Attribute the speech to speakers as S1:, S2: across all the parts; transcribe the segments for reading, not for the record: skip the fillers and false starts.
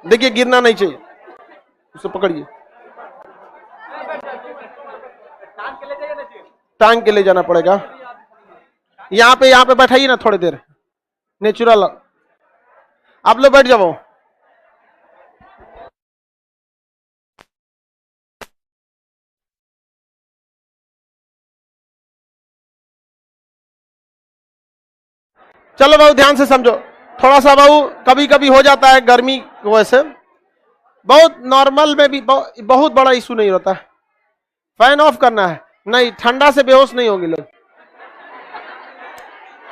S1: देखिए गिरना नहीं चाहिए, उसे पकड़िए, टांग के ले जाना पड़ेगा। यहाँ पे बैठाइए ना थोड़ी देर, नेचुरल। आप लोग बैठ जाओ। चलो बाबू ध्यान से समझो, थोड़ा सा बाबू कभी कभी हो जाता है गर्मी की वजह से, बहुत नॉर्मल में भी बहुत बड़ा इशू नहीं होता है। फैन ऑफ करना है, नहीं ठंडा से बेहोश नहीं होंगे लोग।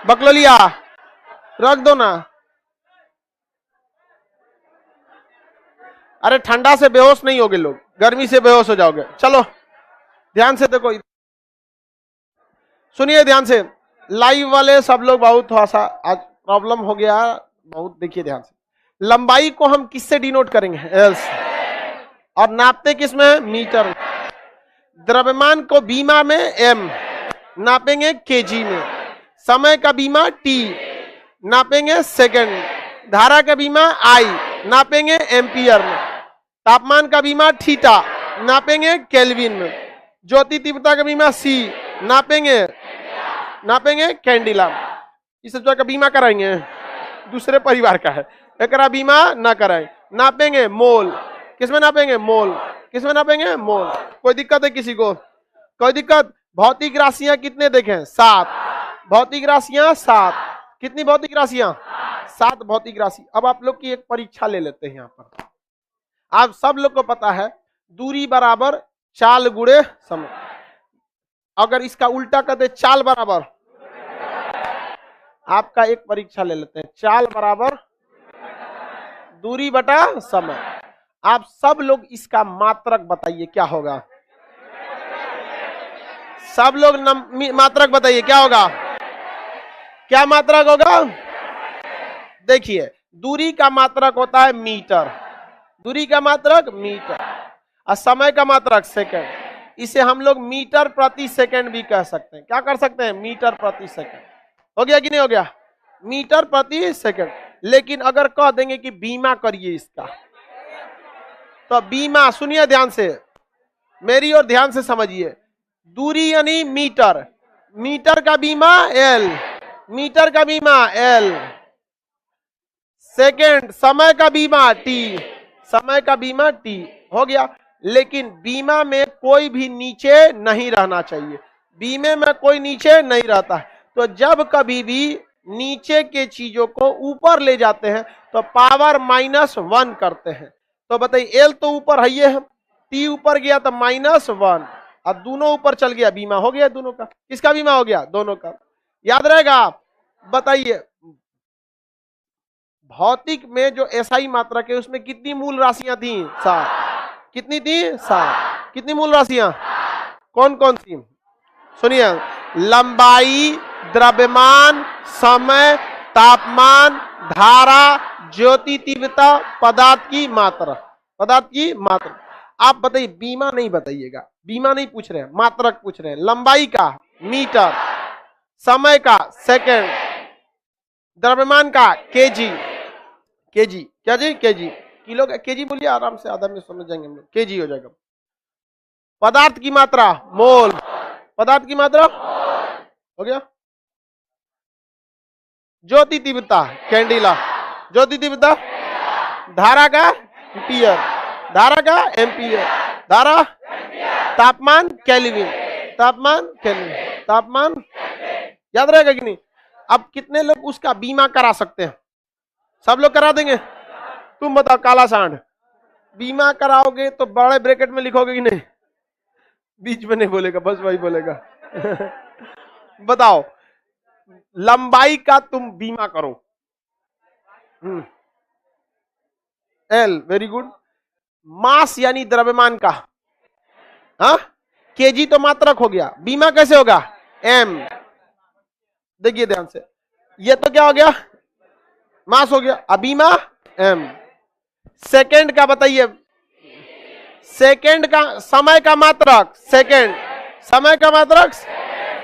S1: बकलोलिया रख दो ना, अरे ठंडा से बेहोश नहीं होगे लोग, गर्मी से बेहोश हो जाओगे। चलो ध्यान से देखो, सुनिए ध्यान से, लाइव वाले सब लोग बहुत थोड़ा सा आज प्रॉब्लम हो गया बहुत। देखिए ध्यान से, लंबाई को हम किससे डिनोट करेंगे? एल से, और नापते किसमें? मीटर। द्रव्यमान को बीमा में एम, नापेंगे केजी में। समय का बीमा टी, नापेंगे सेकंड। धारा का बीमा आई, नापेंगे एम्पियर में। तापमान का बीमा थीटा, नापेंगे केल्विन में। ज्योति तीव्रता का बीमा सी, नापेंगे कैंडिला। इस सब का बीमा कराएंगे, दूसरे परिवार का है, एकरा बीमा ना कराएं। नापेंगे मोल, किसमें नापेंगे? मोल। किसमें नापेंगे? मोल। कोई दिक्कत है किसी को? कोई दिक्कत? भौतिक राशियां कितने देखें? 7 भौतिक राशियां, 7। कितनी भौतिक राशियां? 7 भौतिक राशि। अब आप लोग की एक परीक्षा ले लेते हैं। यहाँ पर आप सब लोग को पता है दूरी बराबर चाल गुणे समय। अगर इसका उल्टा कर दे, चाल बराबर, आपका एक परीक्षा ले लेते हैं, चाल बराबर दूरी बटा समय। आप सब लोग इसका मात्रक बताइए क्या होगा? सब लोग मात्रक बताइए क्या होगा? क्या मात्रक होगा? देखिए दूरी का मात्रक होता है मीटर, दूरी का मात्रक मीटर, और समय का मात्रक सेकंड। इसे हम लोग मीटर प्रति सेकंड भी कह सकते हैं। क्या कर सकते हैं? मीटर प्रति सेकंड। हो गया कि नहीं हो गया? मीटर प्रति सेकंड। लेकिन अगर कह देंगे कि बीमा करिए इसका, तो बीमा, सुनिए ध्यान से, मेरी और ध्यान से समझिए, दूरी यानी मीटर, मीटर का बीमा एल, मीटर का बीमा एल। सेकंड, समय का बीमा टी, समय का बीमा टी। हो गया। लेकिन बीमा में कोई भी नीचे नहीं रहना चाहिए, बीमे में कोई नीचे नहीं रहता है। तो जब कभी भी नीचे के चीजों को ऊपर ले जाते हैं तो पावर -1 करते हैं। तो बताइए एल तो ऊपर है, टी ऊपर गया तो -1, और दोनों ऊपर चल गया, बीमा हो गया दोनों का। किसका बीमा हो गया? दोनों का। याद रहेगा? बताइए भौतिक में जो एसआई मात्रक है उसमें कितनी मूल राशियां थी? 7। कितनी थी? 7। कितनी मूल राशियां? कौन कौन सी? सुनिए, लंबाई, द्रव्यमान, समय, तापमान, धारा, ज्योति तीव्रता, पदार्थ की मात्रा। पदार्थ की मात्रा। आप बताइए, बीमा नहीं बताइएगा, बीमा नहीं पूछ रहे हैं, मात्रक पूछ रहे हैं। लंबाई का मीटर, समय का सेकंड, द्रव्यमान का केजी, केजी क्या जी? केजी। किलो का केजी बोलिए आराम से, आधा में समझ जाएंगे हम लोग, केजी हो जाएगा। पदार्थ की मात्रा मोल, पदार्थ की मात्रा हो गया। ज्योति तीव्रता कैंडिला, ज्योति तीव्रता। धारा का एम्पियर, धारा का एम्पियर, धारा। तापमान केल्विन, तापमान केल्विन, तापमान। याद रहेगा कि नहीं? अब कितने लोग उसका बीमा करा सकते हैं? सब लोग करा देंगे? तुम बताओ काला सांड, बीमा कराओगे तो बड़े ब्रैकेट में लिखोगे कि नहीं? बीच में नहीं बोलेगा, बस वही बोलेगा। बताओ, लंबाई का तुम बीमा करो। L, very good. मास यानी द्रव्यमान का, हाँ, केजी तो मात्रक हो गया, बीमा कैसे होगा? एम। देखिए ध्यान से, ये तो क्या हो गया? मास हो गया। अब बीमा एम। सेकंड का बताइए, सेकंड का, समय का मात्रक सेकंड, समय का मात्रक।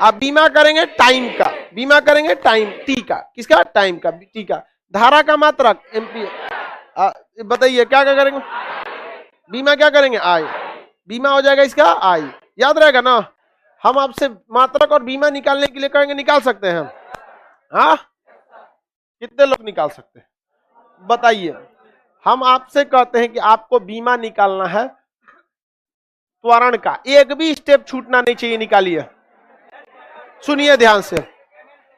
S1: अब बीमा करेंगे टाइम का, बीमा करेंगे टाइम टी का। किसका? टाइम का, टी का। धारा का मात्रक एम्पियर, बताइए क्या क्या करेंगे? बीमा क्या करेंगे? आई। बीमा हो जाएगा इसका आई। याद रहेगा ना? हम आपसे मात्रक और बीमा निकालने के लिए कहेंगे, निकाल सकते हैं हम? हाँ, कितने लोग निकाल सकते हैं बताइए? हम आपसे कहते हैं कि आपको बीमा निकालना है त्वरण का, एक भी स्टेप छूटना नहीं चाहिए, निकालिए। सुनिए ध्यान से,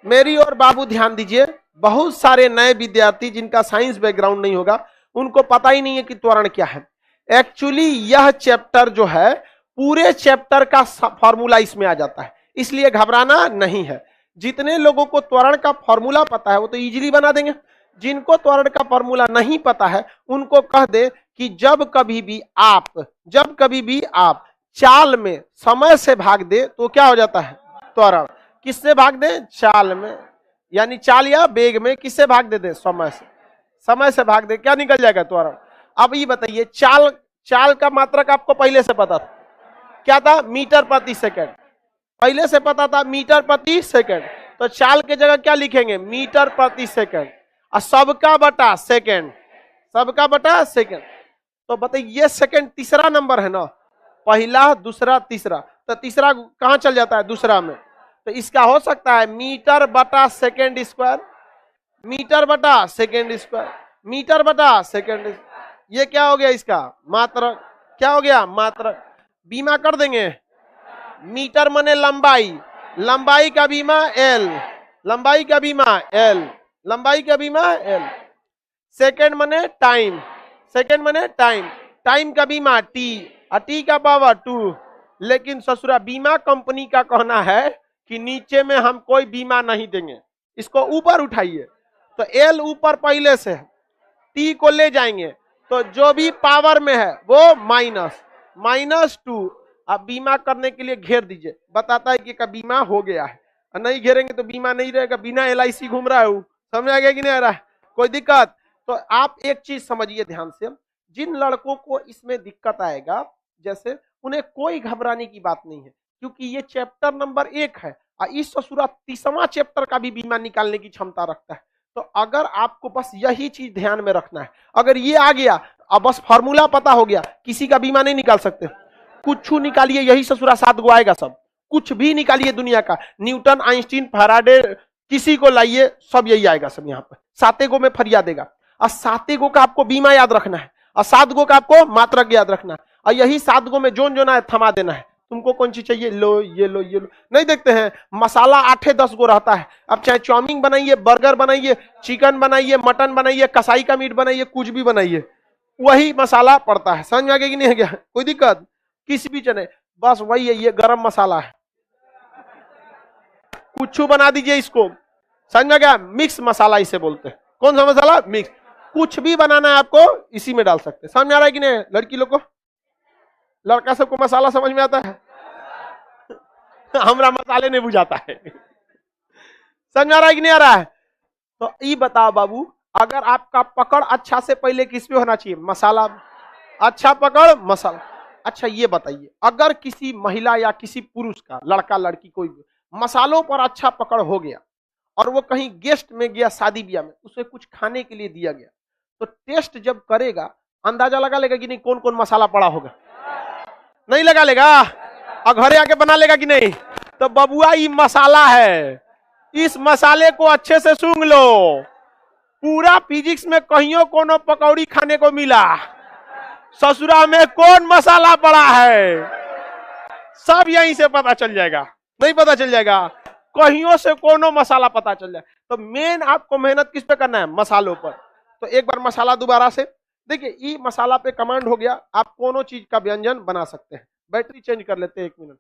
S1: मेरी और बाबू ध्यान दीजिए। बहुत सारे नए विद्यार्थी जिनका साइंस बैकग्राउंड नहीं होगा, उनको पता ही नहीं है कि त्वरण क्या है। एक्चुअली यह चैप्टर जो है, पूरे चैप्टर का फॉर्मूला इसमें आ जाता है, इसलिए घबराना नहीं है। जितने लोगों को त्वरण का फॉर्मूला पता है वो तो इजीली बना देंगे। जिनको त्वरण का फॉर्मूला नहीं पता है उनको कह दे कि जब कभी भी आप चाल में समय से भाग दे तो क्या हो जाता है? त्वरण। किससे भाग दे? चाल में, यानी चाल या वेग में किससे भाग दे? समय से। समय से भाग दे, क्या निकल जाएगा? त्वरण। अब ये बताइए, चाल का मात्रक आपको पहले से पता था, क्या था? मीटर प्रति सेकंड। पहले से पता था मीटर प्रति सेकंड, तो चाल के जगह क्या लिखेंगे? मीटर प्रति सेकंड। और सबका बटा सेकंड, सबका बटा सेकंड। तो बताइए ये सेकंड तीसरा नंबर है ना, पहला दूसरा तीसरा, तो तीसरा कहां चल जाता है? दूसरा में। तो इसका हो सकता है मीटर बटा सेकंड स्क्वायर, मीटर बटा सेकंड स्क्वायर, मीटर बटा सेकंड। ये क्या हो गया? इसका मात्रक। क्या हो गया? मात्रक। बीमा कर देंगे। मीटर माने लंबाई, लंबाई का बीमा एल, लंबाई का बीमा एल, लंबाई का बीमा एल। सेकंड माने टाइम, सेकंड माने टाइम, टाइम का बीमा टी, और टी का पावर 2। लेकिन ससुरा बीमा कंपनी का कहना है कि नीचे में हम कोई बीमा नहीं देंगे, इसको ऊपर उठाइए। तो एल ऊपर पहले से है, टी को ले जाएंगे तो जो भी पावर में है वो -2। अब बीमा करने के लिए घेर दीजिए, बताता है कि का बीमा हो गया है। और नहीं घेरेंगे तो बीमा नहीं रहेगा, बिना LIC घूम रहा है। समझ आ गया कि नहीं आ रहा है? कोई दिक्कत? तो आप एक चीज समझिए ध्यान से, जिन लड़कों को इसमें दिक्कत आएगा, जैसे उन्हें कोई घबराने की बात नहीं है, क्योंकि ये चैप्टर नंबर 1 है और इस ससुरा 30वां चैप्टर का भी बीमा निकालने की क्षमता रखता है। तो अगर आपको बस यही चीज ध्यान में रखना है, अगर ये आ गया, अब बस फॉर्मूला पता हो गया, किसी का बीमा नहीं निकाल सकते। कुछ निकालिए, यही ससुरा 7 गो आएगा सब, कुछ भी निकालिए दुनिया का, न्यूटन, आइंस्टीन, फैराडे, किसी को लाइए, सब यही आएगा सब यहाँ पर। 7 गो में फरियाद देगा, और 7 गो का आपको बीमा याद रखना है, और 7 गो का आपको मात्रक याद रखना है, और यही 7 गो में जोन जोन है थमा देना है। तुमको कौन चीज चाहिए? लो, ये लो, ये लो। नहीं देखते हैं मसाला 8-10 गो रहता है। अब चाहे चाउमीन बनाइए, बर्गर बनाइए, चिकन बनाइए, मटन बनाइए, कसाई का मीट बनाइए, कुछ भी बनाइए, वही मसाला पड़ता है। समझ में आ गया कि नहीं है? क्या कोई दिक्कत? किसी भी चने, बस वही है, ये गरम मसाला है, कुछ बना दीजिए इसको। समझ में गया? मिक्स मसाला इसे बोलते हैं। कौन सा मसाला? मिक्स। कुछ भी बनाना है आपको, इसी में डाल सकते हैं। समझ में आ रहा है कि नहीं? लड़की लोग को, लड़का सबको मसाला समझ में आता है? हमरा मसाले नहीं बुझाता है। समझ में आ रहा है कि नहीं आ रहा है? तो ये बताओ बाबू, अगर आपका पकड़ अच्छा से पहले किस पे होना चाहिए? मसाला। अच्छा पकड़ मसाला। अच्छा ये बताइए, अगर किसी महिला या किसी पुरुष का, लड़का लड़की कोई भी, मसालों पर अच्छा पकड़ हो गया और वो कहीं गेस्ट में गया, शादी ब्याह में, उसे कुछ खाने के लिए दिया गया, तो टेस्ट जब करेगा अंदाजा लगा लेगा कि नहीं कौन कौन मसाला पड़ा होगा? नहीं लगा लेगा? और घरे आके बना लेगा कि नहीं? तो बबुआ ये मसाला है, इस मसाले को अच्छे से सूंघ लो। पूरा फिजिक्स में कहियो कोनो पकौड़ी खाने को मिला, ससुरा में कौन मसाला पड़ा है, सब यहीं से पता चल जाएगा। नहीं पता चल जाएगा? कहियों से कोनो मसाला पता चल जाए। तो मेन आपको मेहनत किस पे करना है? मसालों पर। तो एक बार मसाला दोबारा से देखिए, ये मसाला पे कमांड हो गया, आप कोनो चीज का व्यंजन बना सकते हैं। बैटरी चेंज कर लेते हैं, 1 मिनट।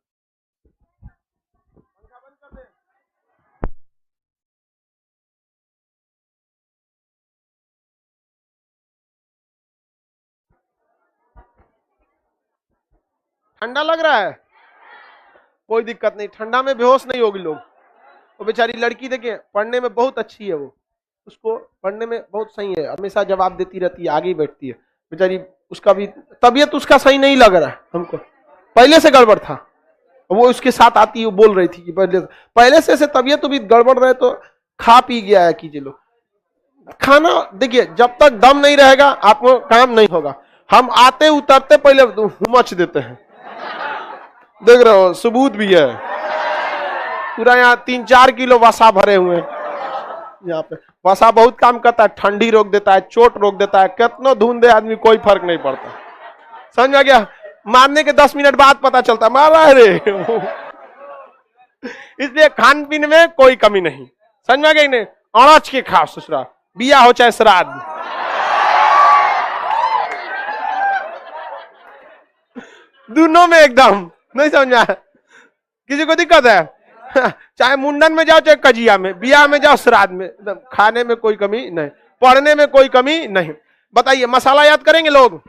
S1: ठंडा लग रहा है? कोई दिक्कत नहीं, ठंडा में बेहोश नहीं होगी लोग। वो बेचारी लड़की देखिए, पढ़ने में बहुत अच्छी है, वो उसको पढ़ने में बहुत सही है, हमेशा जवाब देती रहती है, आगे ही बैठती है बेचारी। उसका भी तबीयत उसका सही नहीं लग रहा है हमको, पहले से गड़बड़ था। वो उसके साथ आती है, वो बोल रही थी कि पहले से तबीयत तो भी गड़बड़ रहे तो खा पी गया है कीजिए लोग। खाना देखिए, जब तक दम नहीं रहेगा आपको काम नहीं होगा। हम आते उतरते पहले हुमच देते हैं, देख रहे हो, सबूत भी है। पूरा यहाँ 3-4 किलो वसा भरे हुए हैं। यहाँ पे वसा बहुत काम करता है, ठंडी रोक देता है, चोट रोक देता है, कितना धुन दे आदमी कोई फर्क नहीं पड़ता। समझ में आ गया? मारने के 10 मिनट बाद पता चलता मार रहा है रे। इसलिए खान पीन में कोई कमी नहीं। समझ में आ गई? नहीं अड़च के खाओ ससुरा, बिया हो चाहे श्राद्ध। दोनों में एकदम नहीं समझा। किसी को दिक्कत है? चाहे मुंडन में जाओ चाहे कजिया में, बिया में जाओ श्राद्ध में, खाने में कोई कमी नहीं, पढ़ने में कोई कमी नहीं। बताइए मसाला याद करेंगे लोग?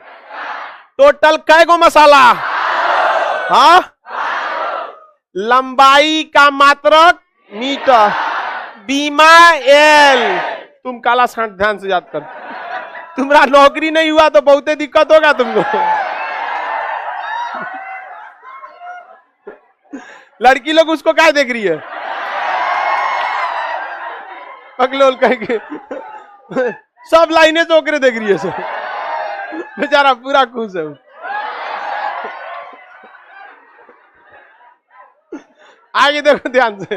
S1: टोटल कै गो मसाला? हाँ, लंबाई का मात्रक मीटर, बीमा एल। तुम काला सांठ ध्यान से याद कर, तुम्हारा नौकरी नहीं हुआ तो बहुत दिक्कत होगा तुमको। लड़की लोग उसको क्या देख रही है? पगलोल कहेंगे, सब लाइनें चौकरे देख रही है सब। बेचारा पूरा खुश है। आगे देखो ध्यान से।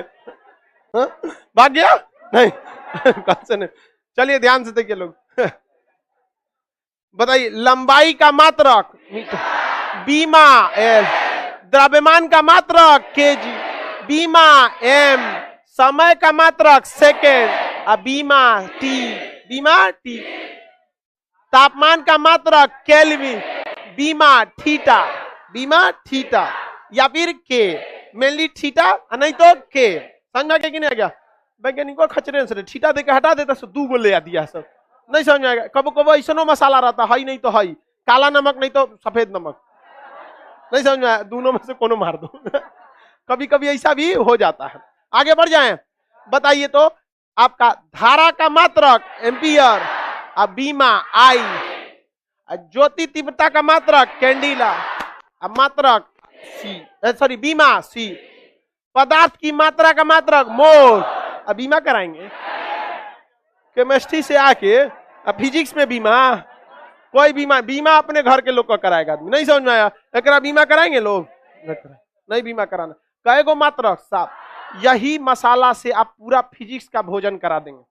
S1: भाग गया नहीं? कौन से नहीं? चलिए ध्यान से देखिए लोग। बताइए लंबाई का मात्रक मीटर, बीमा एल, द्रव्यमान का मात्रक केजी, बीमा एम, समय का मात्रक सेकेंड, बीमा टी, बीमा टी, तापमान का मात्रक केल्विन, बीमा थीटा, बीमा थीटा या फिर के, मेनली थीटा नहीं तो के। समझ में कि नहीं आ गया? वैज्ञानिकों खचरे से थीटा देके हटा देता सो 2 गो ले आ दिया सब, नहीं समझ में आएगा। कबो कबो ऐसा मसाला रहता है नहीं तो है काला नमक नहीं तो सफेद नमक, नहीं समझ में आया? दोनों में से कोनो मार दो। कभी कभी ऐसा भी हो जाता है। आगे बढ़ जाएं। बताइए तो आपका धारा का मात्रक एम्पियर, बीमा आई, ज्योति तीव्रता का मात्रक कैंडिला, मात्रक सी, सॉरी बीमा सी, पदार्थ की मात्रा का मात्रक मोल, बीमा कराएंगे। केमिस्ट्री से आके फिजिक्स में बीमा, कोई बीमा, बीमा अपने घर के लोग का कराएगा आदमी, नहीं समझ में आया? एकरा बीमा कराएंगे लोग? नहीं बीमा कराना। कई गो मात्रक साफ, यही मसाला से आप पूरा फिजिक्स का भोजन करा देंगे।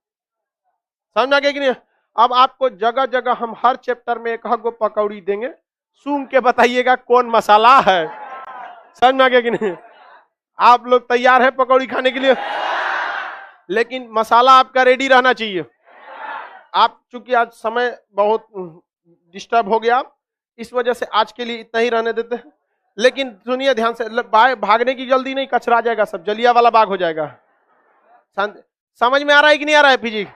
S1: समझ में आ गया कि नहीं? अब आपको जगह जगह हम हर चैप्टर में एक गो पकौड़ी देंगे, सूंघ के बताइएगा कौन मसाला है। समझ में आ गया कि नहीं? आप लोग तैयार है पकौड़ी खाने के लिए? लेकिन मसाला आपका रेडी रहना चाहिए। आप चूंकि आज समय बहुत डिस्टर्ब हो गया, इस वजह से आज के लिए इतना ही रहने देते हैं। लेकिन सुनिए ध्यान से, भागने की जल्दी नहीं, कचरा जाएगा सब, जलिया वाला बाग हो जाएगा। समझ में आ रहा है कि नहीं आ रहा है फिजिक्स?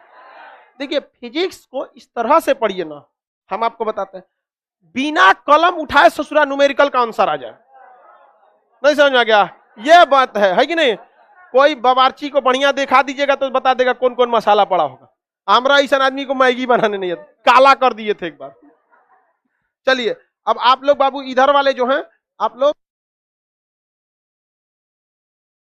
S1: देखिए फिजिक्स को इस तरह से पढ़िए ना, हम आपको बताते हैं, बिना कलम उठाए ससुरा न्यूमेरिकल का आंसर आ जाए। नहीं समझ में आ गया? यह बात है कि नहीं? कोई बावर्ची को बढ़िया दिखा दीजिएगा तो बता देगा कौन कौन मसाला पड़ा होगा। हमरा ऐसा आदमी को मैगी बनाने नहीं आता, काला कर दिए थे एक बार। चलिए अब आप लोग बाबू इधर वाले जो हैं, आप लोग